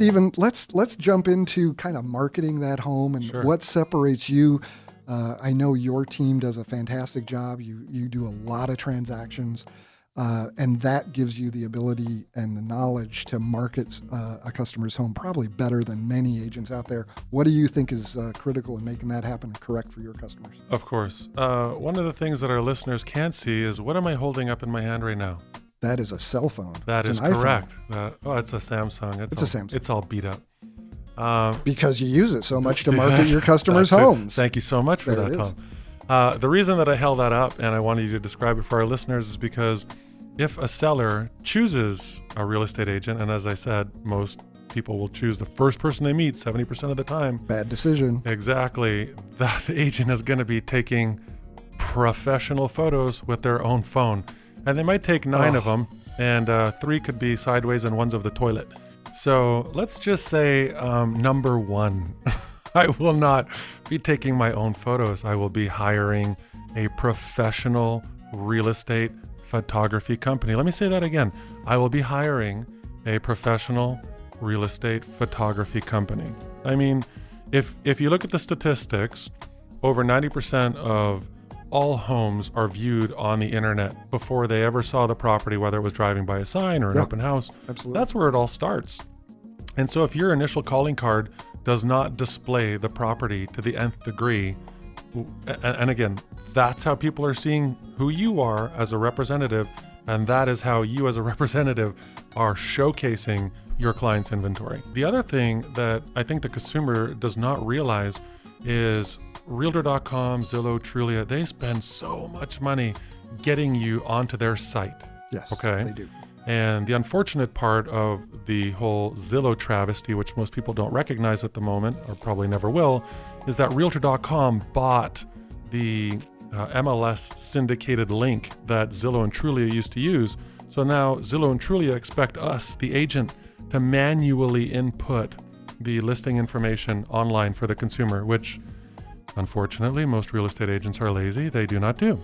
Stephen, let's jump into kind of marketing that home and Sure. what separates you. I know your team does a fantastic job. You do a lot of transactions, and that gives you the ability and the knowledge to market a customer's home probably better than many agents out there. What do you think is critical in making that happen and correct for your customers? Of course. One of the things that our listeners can't see is, what am I holding up in my hand right now? That is a cell phone. That It's is an iPhone. correct. It's a Samsung. It's a Samsung. It's all beat up. Because you use it so much to market your customers' That's it. homes. Thank you so much for There that, it is. Tom. The reason that I held that up and I wanted you to describe it for our listeners is because if a seller chooses a real estate agent, and as I said, most people will choose the first person they meet 70% of the time. Bad decision. Exactly. That agent is going to be taking professional photos with their own phone. And they might take 9 of them, and 3 could be sideways and one's of the toilet. So let's just say number 1, I will not be taking my own photos. I will be hiring a professional real estate photography company. Let me say that again. I will be hiring a professional real estate photography company. I mean, if you look at the statistics, over 90% of all homes are viewed on the internet before they ever saw the property, whether it was driving by a sign or an open house. Absolutely. That's where it all starts. And so if your initial calling card does not display the property to the nth degree, and again, that's how people are seeing who you are as a representative, and that is how you as a representative are showcasing your client's inventory. The other thing that I think the consumer does not realize is Realtor.com, Zillow, Trulia, they spend so much money getting you onto their site. Yes, Okay. they do. And the unfortunate part of the whole Zillow travesty, which most people don't recognize at the moment, or probably never will, is that Realtor.com bought the MLS syndicated link that Zillow and Trulia used to use. So now Zillow and Trulia expect us, the agent, to manually input the listing information online for the consumer, which unfortunately most real estate agents are lazy. They do not do.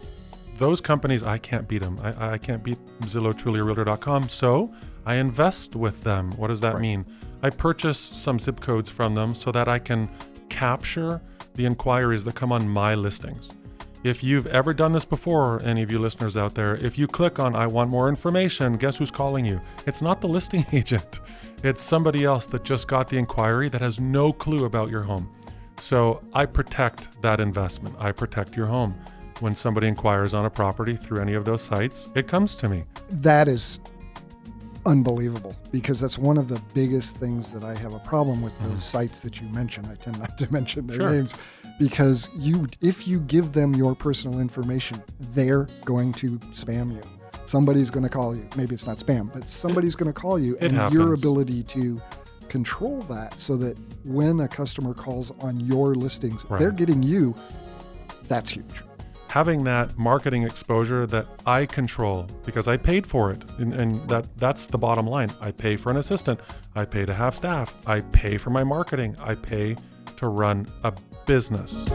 Those companies, I can't beat them. I can't beat Zillow, Trulia, Realtor.com. So I invest with them. What does that mean? I purchase some zip codes from them so that I can capture the inquiries that come on my listings. If you've ever done this before, any of you listeners out there, if you click on I want more information, guess who's calling you? It's not the listing agent. It's somebody else that just got the inquiry that has no clue about your home. So I protect that investment. I protect your home. When somebody inquires on a property through any of those sites, it comes to me. That is unbelievable, because that's one of the biggest things that I have a problem with those sites that you mentioned. I tend not to mention their names, because if you give them your personal information, they're going to spam you. Somebody's going to call you. Maybe it's not spam, but somebody's going to call you, and your ability to control that so that when a customer calls on your listings, they're getting you. That's huge. Having that marketing exposure that I control because I paid for it. And that's the bottom line. I pay for an assistant. I pay to have staff. I pay for my marketing. I pay to run a business.